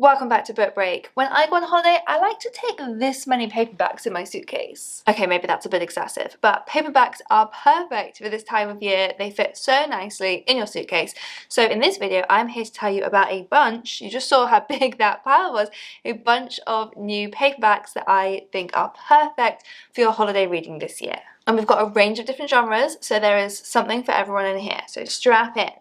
Welcome back to Book Break. When I go on holiday, I like to take this many paperbacks in my suitcase. Okay, maybe that's a bit excessive, but paperbacks are perfect for this time of year. They fit so nicely in your suitcase. So in this video, I'm here to tell you about a bunch, you just saw how big that pile was, a bunch of new paperbacks that I think are perfect for your holiday reading this year. And we've got a range of different genres, so there is something for everyone in here, so strap in.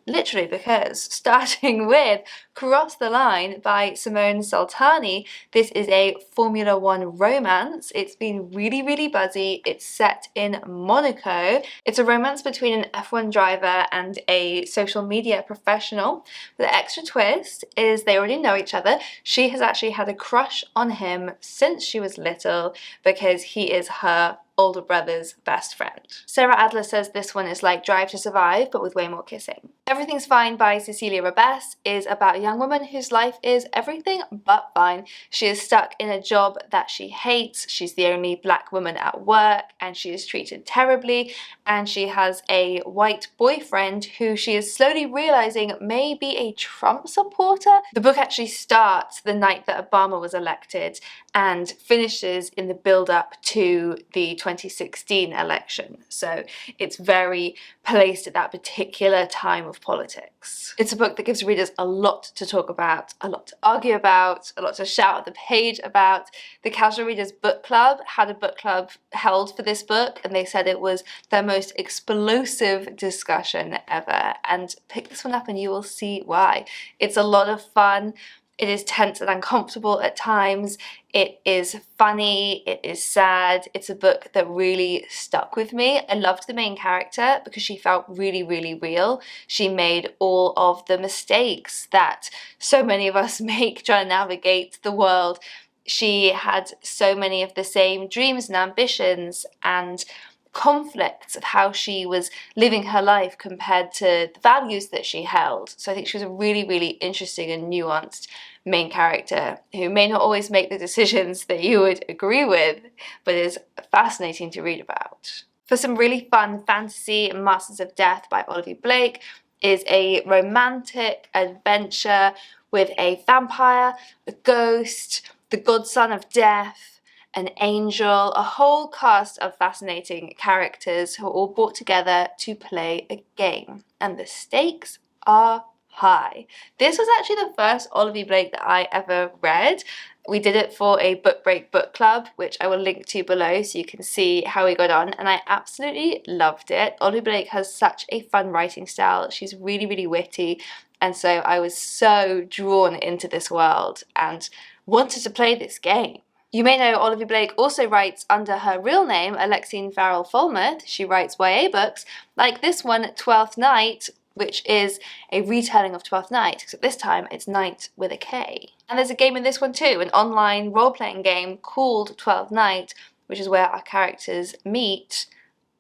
Literally, because starting with Cross the Line by Simone Saltani, this is a Formula One romance. It's been really buzzy. It's set in Monaco. It's a romance between an F1 driver and a social media professional. The extra twist is they already know each other. She has actually had a crush on him since she was little because he is her older brother's best friend. Sarah Adler says this one is like Drive to Survive, but with way more kissing. Everything's Fine by Cecilia Rabess is about a young woman whose life is everything but fine. She is stuck in a job that she hates. She's the only black woman at work and she is treated terribly, and she has a white boyfriend who she is slowly realizing may be a Trump supporter. The book actually starts the night that Obama was elected and finishes in the build-up to the 2016 election. So it's very placed at that particular time of politics. It's a book that gives readers a lot to talk about, a lot to argue about, a lot to shout at the page about. The Casual Readers Book Club had a book club held for this book, and they said it was their most explosive discussion ever. And pick this one up and you will see why. It's a lot of fun. It is tense and uncomfortable at times. It is funny, it is sad. It's a book that really stuck with me. I loved the main character because she felt really real. She made all of the mistakes that so many of us make trying to navigate the world. She had so many of the same dreams and ambitions and conflicts of how she was living her life compared to the values that she held. So I think she was a really interesting and nuanced main character who may not always make the decisions that you would agree with, but is fascinating to read about. For some really fun fantasy, Masters of Death by Olivia Blake is a romantic adventure with a vampire, a ghost, the godson of death, an angel, a whole cast of fascinating characters who are all brought together to play a game. And the stakes are high. This was actually the first Olivia Blake that I ever read. We did it for a Book Break book club, which I will link to below so you can see how we got on, and I absolutely loved it. Olivia Blake has such a fun writing style. She's really witty, and so I was so drawn into this world and wanted to play this game. You may know Olivia Blake also writes under her real name, Alexine Farrell Fulmouth. She writes YA books, like this one, Twelfth Night, which is a retelling of Twelfth Night, except this time it's Night with a K. And there's a game in this one too, an online role-playing game called Twelfth Night, which is where our characters meet,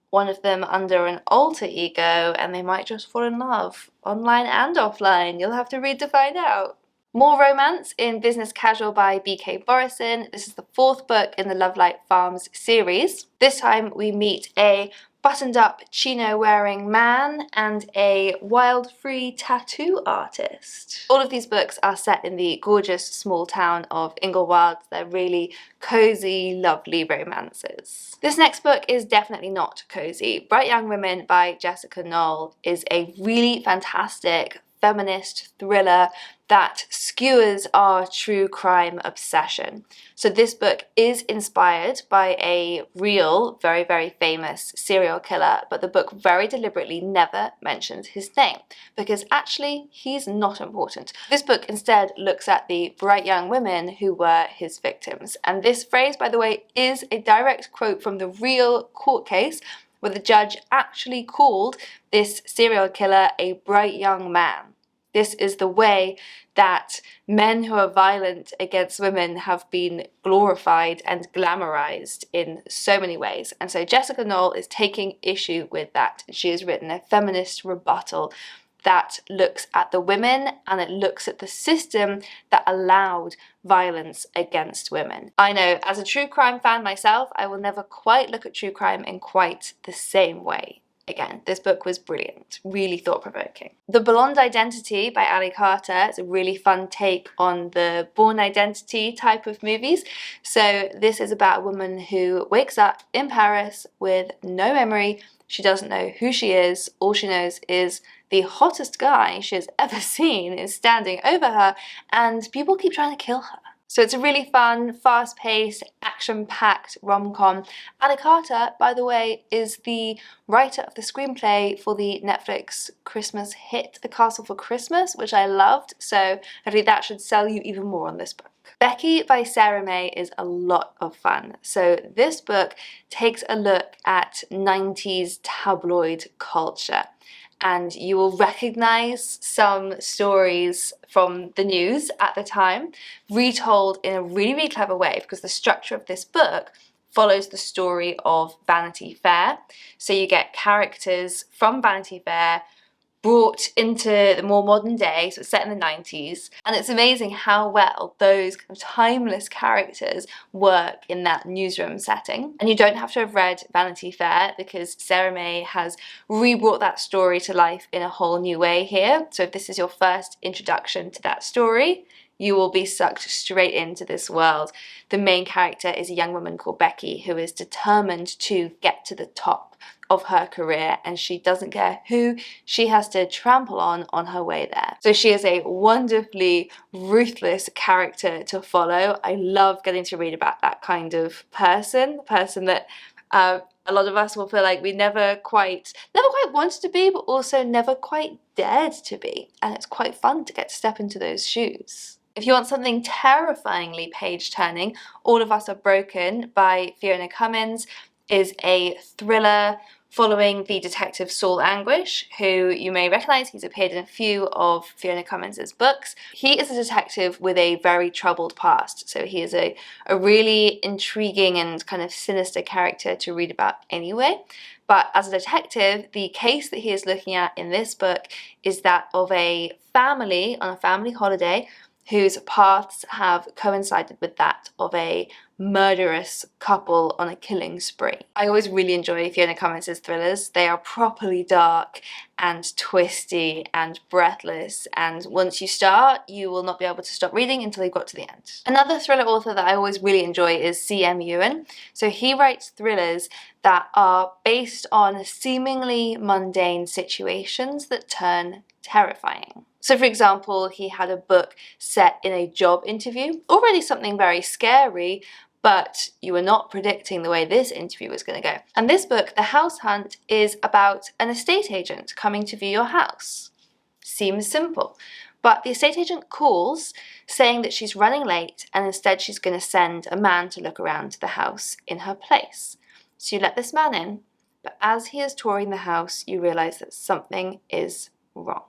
one of them under an alter ego, and they might just fall in love, online and offline. You'll have to read to find out. More romance in Business Casual by B.K. Borison. This is the fourth book in the Love Light Farms series. This time we meet a buttoned-up chino-wearing man and a wild-free tattoo artist. All of these books are set in the gorgeous small town of Inglewood. They're really cozy, lovely romances. This next book is definitely not cozy. Bright Young Women by Jessica Knoll is a really fantastic feminist thriller that skewers our true crime obsession. So this book is inspired by a real, very famous serial killer, but the book very deliberately never mentions his name because actually he's not important. This book instead looks at the bright young women who were his victims. And this phrase, by the way, is a direct quote from the real court case where the judge actually called this serial killer a bright young man. This is the way that men who are violent against women have been glorified and glamorized in so many ways. And so Jessica Knoll is taking issue with that. She has written a feminist rebuttal that looks at the women and it looks at the system that allowed violence against women. I know, as a true crime fan myself, I will never quite look at true crime in quite the same way. Again, this book was brilliant, really thought-provoking. The Blonde Identity by Ali Carter is a really fun take on the Bourne Identity type of movies. So this is about a woman who wakes up in Paris with no memory. She doesn't know who she is. All she knows is the hottest guy she has ever seen is standing over her, and people keep trying to kill her. So it's a really fun, fast-paced, action-packed rom-com. Ali Carter, by the way, is the writer of the screenplay for the Netflix Christmas hit, A Castle for Christmas, which I loved, so hopefully that should sell you even more on this book. Becky by Sarah May is a lot of fun. So this book takes a look at 90s tabloid culture, and you will recognize some stories from the news at the time, retold in a really, really clever way, because the structure of this book follows the story of Vanity Fair. So you get characters from Vanity Fair brought into the more modern day, so it's set in the 90s, and it's amazing how well those kind of timeless characters work in that newsroom setting. And you don't have to have read Vanity Fair, because Sarah May has re-brought that story to life in a whole new way here. So if this is your first introduction to that story, you will be sucked straight into this world. The main character is a young woman called Becky who is determined to get to the top of her career, and she doesn't care who she has to trample on her way there. So she is a wonderfully ruthless character to follow. I love getting to read about that kind of person that a lot of us will feel like we never quite wanted to be, but also never quite dared to be. And it's quite fun to get to step into those shoes. If you want something terrifyingly page-turning, All of Us Are Broken by Fiona Cummins is a thriller following the detective Saul Anguish, who you may recognise. He's appeared in a few of Fiona Cummins' books. He is a detective with a very troubled past, so he is a really intriguing and kind of sinister character to read about anyway. But as a detective, the case that he is looking at in this book is that of a family on a family holiday whose paths have coincided with that of a murderous couple on a killing spree. I always really enjoy Fiona Cummins' thrillers. They are properly dark and twisty and breathless, and once you start, you will not be able to stop reading until you've got to the end. Another thriller author that I always really enjoy is C.M. Ewan. So he writes thrillers that are based on seemingly mundane situations that turn terrifying. So for example, he had a book set in a job interview, already something very scary, but you were not predicting the way this interview was going to go. And this book, The House Hunt, is about an estate agent coming to view your house. Seems simple, but the estate agent calls saying that she's running late, and instead she's going to send a man to look around the house in her place. So you let this man in, but as he is touring the house, you realise that something is wrong.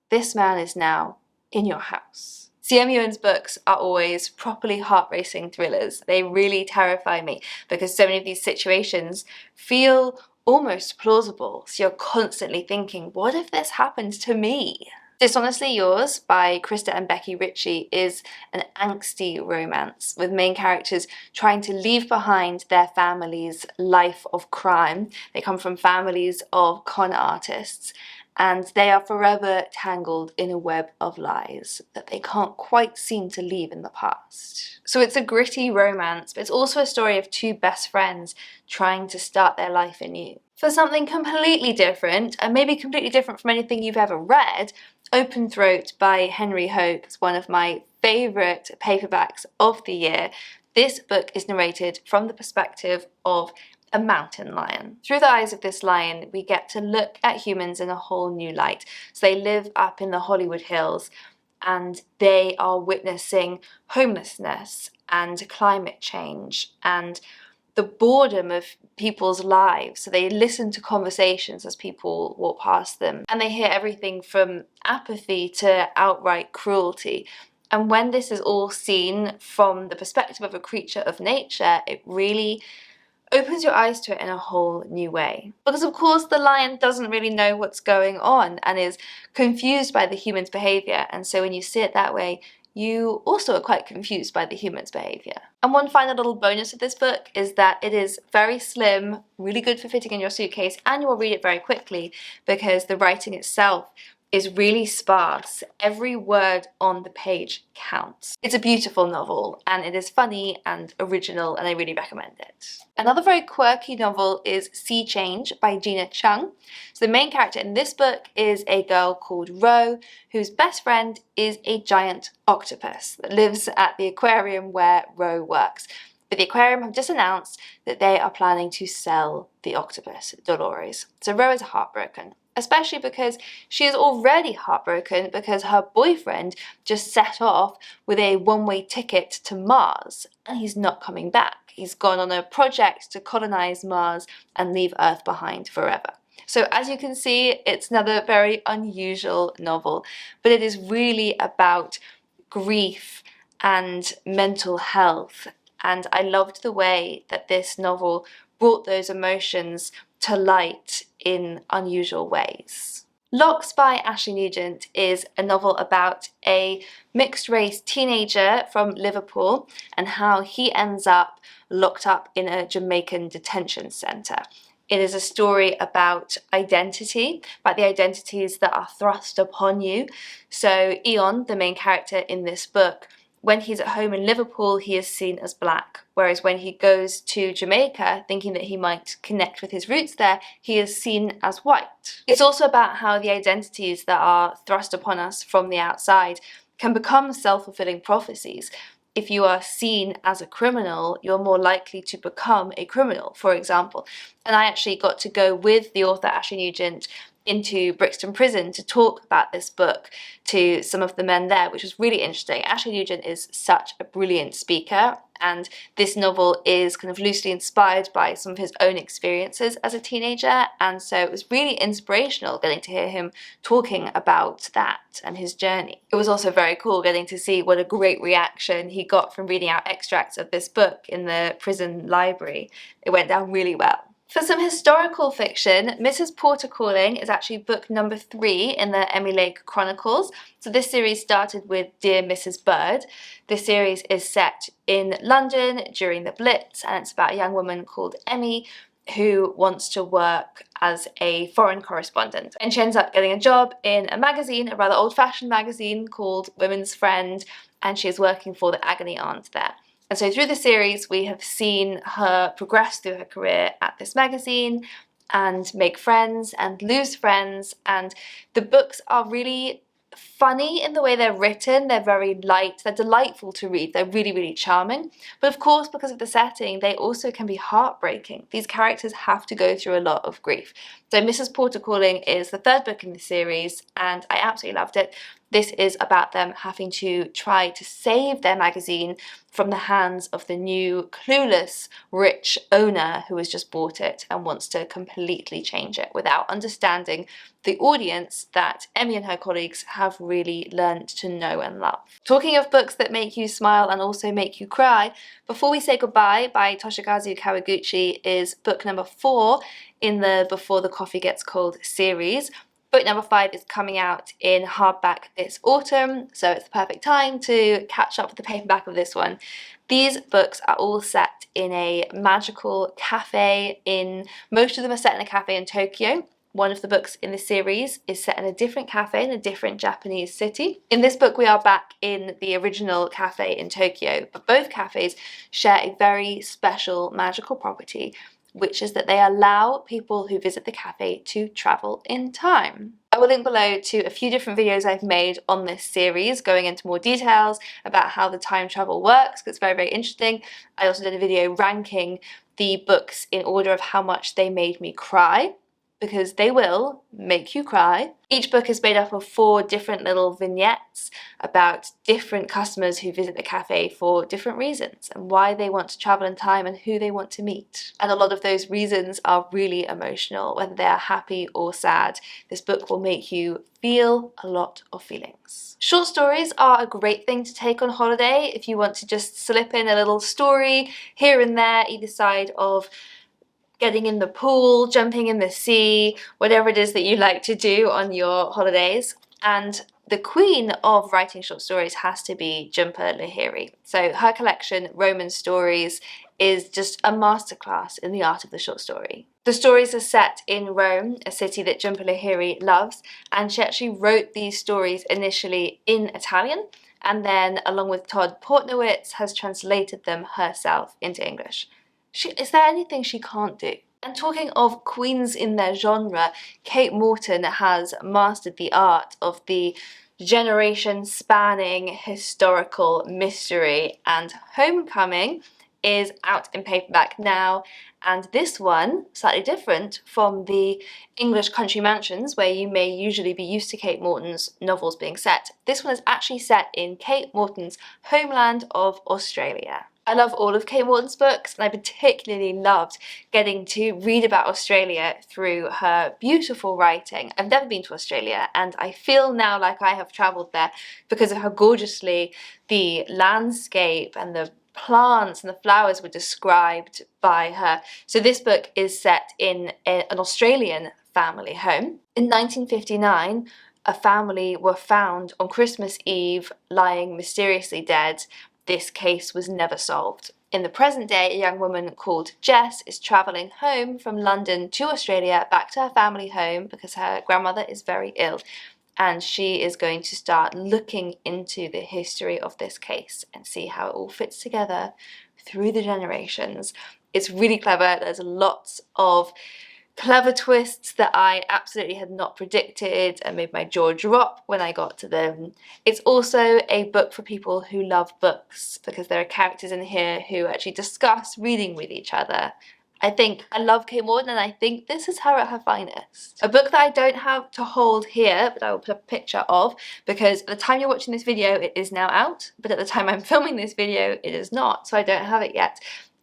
This man is now in your house. C.M. Ewan's books are always properly heart-racing thrillers. They really terrify me because so many of these situations feel almost plausible. So you're constantly thinking, what if this happened to me? Dishonestly Yours by Krista and Becky Ritchie is an angsty romance with main characters trying to leave behind their family's life of crime. They come from families of con artists, and they are forever tangled in a web of lies that they can't quite seem to leave in the past. So it's a gritty romance, but it's also a story of two best friends trying to start their life anew. For something completely different, and maybe completely different from anything you've ever read, Open Throat by Henry Hope is one of my favourite paperbacks of the year. This book is narrated from the perspective of a mountain lion. Through the eyes of this lion, we get to look at humans in a whole new light. So they live up in the Hollywood Hills, and they are witnessing homelessness and climate change and the boredom of people's lives. So they listen to conversations as people walk past them, and they hear everything from apathy to outright cruelty. And when this is all seen from the perspective of a creature of nature, it really opens your eyes to it in a whole new way. Because of course the lion doesn't really know what's going on and is confused by the human's behaviour, and so when you see it that way, you also are quite confused by the human's behaviour. And one final little bonus of this book is that it is very slim, really good for fitting in your suitcase, and you will read it very quickly because the writing itself is really sparse. Every word on the page counts. It's a beautiful novel, and it is funny and original, and I really recommend it. Another very quirky novel is Sea Change by Gina Chung. So the main character in this book is a girl called Ro, whose best friend is a giant octopus that lives at the aquarium where Ro works. But the aquarium have just announced that they are planning to sell the octopus, Dolores. So Ro is heartbroken, especially because she is already heartbroken because her boyfriend just set off with a one-way ticket to Mars and he's not coming back. He's gone on a project to colonize Mars and leave Earth behind forever. So as you can see, it's another very unusual novel, but it is really about grief and mental health. And I loved the way that this novel brought those emotions to light in unusual ways. Locks by Ashley Nugent is a novel about a mixed-race teenager from Liverpool and how he ends up locked up in a Jamaican detention centre. It is a story about identity, about the identities that are thrust upon you. So Eon, the main character in this book, when he's at home in Liverpool, he is seen as black, whereas when he goes to Jamaica, thinking that he might connect with his roots there, he is seen as white. It's also about how the identities that are thrust upon us from the outside can become self-fulfilling prophecies. If you are seen as a criminal, you're more likely to become a criminal, for example. And I actually got to go with the author Ashley Nugent into Brixton Prison to talk about this book to some of the men there, which was really interesting. Ashley Nugent is such a brilliant speaker, and this novel is kind of loosely inspired by some of his own experiences as a teenager, and so it was really inspirational getting to hear him talking about that and his journey. It was also very cool getting to see what a great reaction he got from reading out extracts of this book in the prison library. It went down really well. For some historical fiction, Mrs. Porter Calling is actually book number 3 in the Emmy Lake Chronicles. So this series started with Dear Mrs. Bird. This series is set in London during the Blitz, and it's about a young woman called Emmy who wants to work as a foreign correspondent. And she ends up getting a job in a magazine, a rather old-fashioned magazine called Women's Friend, and she is working for the agony aunt there. And so through the series, we have seen her progress through her career at this magazine and make friends and lose friends. And the books are really funny in the way they're written. They're very light, they're delightful to read, they're really, really charming. But of course, because of the setting, they also can be heartbreaking. These characters have to go through a lot of grief. So Mrs. Porter Calling is the 3rd book in the series, and I absolutely loved it. This is about them having to try to save their magazine from the hands of the new, clueless, rich owner who has just bought it and wants to completely change it without understanding the audience that Emmy and her colleagues have really learned to know and love. Talking of books that make you smile and also make you cry, Before We Say Goodbye by Toshikazu Kawaguchi is book number 4 in the Before the Coffee Gets Cold series. Book number 5 is coming out in hardback this autumn, so it's the perfect time to catch up with the paperback of this one. These books are all set in a magical cafe most of them are set in a cafe in Tokyo. One of the books in the series is set in a different cafe in a different Japanese city. In this book, we are back in the original cafe in Tokyo, but both cafes share a very special magical property, which is that they allow people who visit the cafe to travel in time. I will link below to a few different videos I've made on this series, going into more details about how the time travel works, because it's very, very interesting. I also did a video ranking the books in order of how much they made me cry, because they will make you cry. Each book is made up of 4 different little vignettes about different customers who visit the cafe for different reasons and why they want to travel in time and who they want to meet. And a lot of those reasons are really emotional, whether they are happy or sad. This book will make you feel a lot of feelings. Short stories are a great thing to take on holiday if you want to just slip in a little story here and there, either side of getting in the pool, jumping in the sea, whatever it is that you like to do on your holidays. And the queen of writing short stories has to be Jhumpa Lahiri. So her collection, Roman Stories, is just a masterclass in the art of the short story. The stories are set in Rome, a city that Jhumpa Lahiri loves, and she actually wrote these stories initially in Italian, and then along with Todd Portnowitz has translated them herself into English. Is there anything she can't do? And talking of queens in their genre, Kate Morton has mastered the art of the generation-spanning historical mystery, and Homecoming is out in paperback now, and this one, slightly different from the English country mansions where you may usually be used to Kate Morton's novels being set. This one is actually set in Kate Morton's homeland of Australia. I love all of Kate Morton's books, and I particularly loved getting to read about Australia through her beautiful writing. I've never been to Australia, and I feel now like I have travelled there because of how gorgeously the landscape and the plants and the flowers were described by her. So this book is set in an Australian family home. In 1959, a family were found on Christmas Eve lying mysteriously dead. This case was never solved. In the present day, a young woman called Jess is travelling home from London to Australia back to her family home because her grandmother is very ill, and she is going to start looking into the history of this case and see how it all fits together through the generations. It's really clever. There's lots of clever twists that I absolutely had not predicted and made my jaw drop when I got to them. It's also a book for people who love books because there are characters in here who actually discuss reading with each other. I love Kate Morton, and I think this is her at her finest. A book that I don't have to hold here, but I will put a picture of, because at the time you're watching this video it is now out, but at the time I'm filming this video it is not, so I don't have it yet,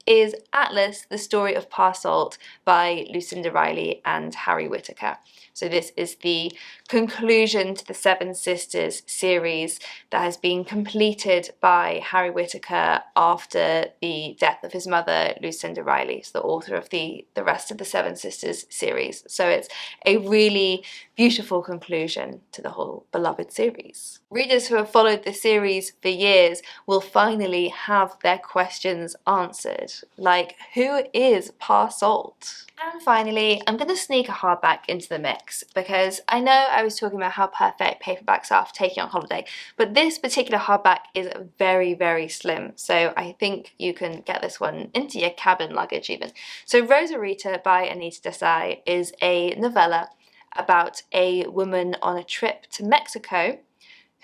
is Atlas, The Story of Parsalt by Lucinda Riley and Harry Whittaker. So this is the conclusion to the Seven Sisters series that has been completed by Harry Whittaker after the death of his mother, Lucinda Riley, so the author of the rest of the Seven Sisters series. So it's a really beautiful conclusion to the whole beloved series. Readers who have followed the series for years will finally have their questions answered, like who is Parsalt? And finally, I'm going to sneak a hardback into the mix because I know I was talking about how perfect paperbacks are for taking on holiday, but this particular hardback is very, very slim, so I think you can get this one into your cabin luggage even. So Rosarita by Anita Desai is a novella about a woman on a trip to Mexico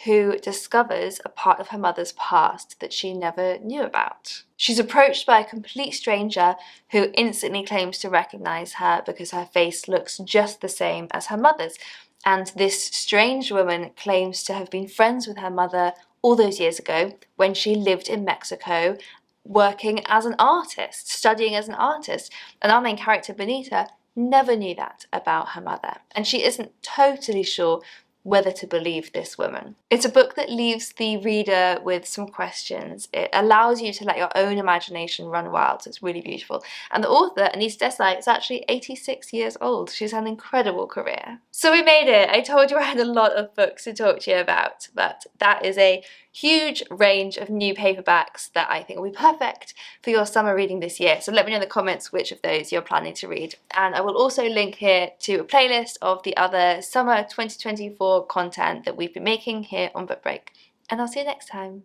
who discovers a part of her mother's past that she never knew about. She's approached by a complete stranger who instantly claims to recognize her because her face looks just the same as her mother's. And this strange woman claims to have been friends with her mother all those years ago when she lived in Mexico working as an artist, studying as an artist. And our main character, Benita, never knew that about her mother. And she isn't totally sure whether to believe this woman. It's a book that leaves the reader with some questions. It allows you to let your own imagination run wild, so it's really beautiful. And the author, Anita Desai, is actually 86 years old. She's had an incredible career. So we made it. I told you I had a lot of books to talk to you about, but that is a huge range of new paperbacks that I think will be perfect for your summer reading this year. So let me know in the comments which of those you're planning to read. And I will also link here to a playlist of the other summer 2024 content that we've been making here on Book Break. And I'll see you next time.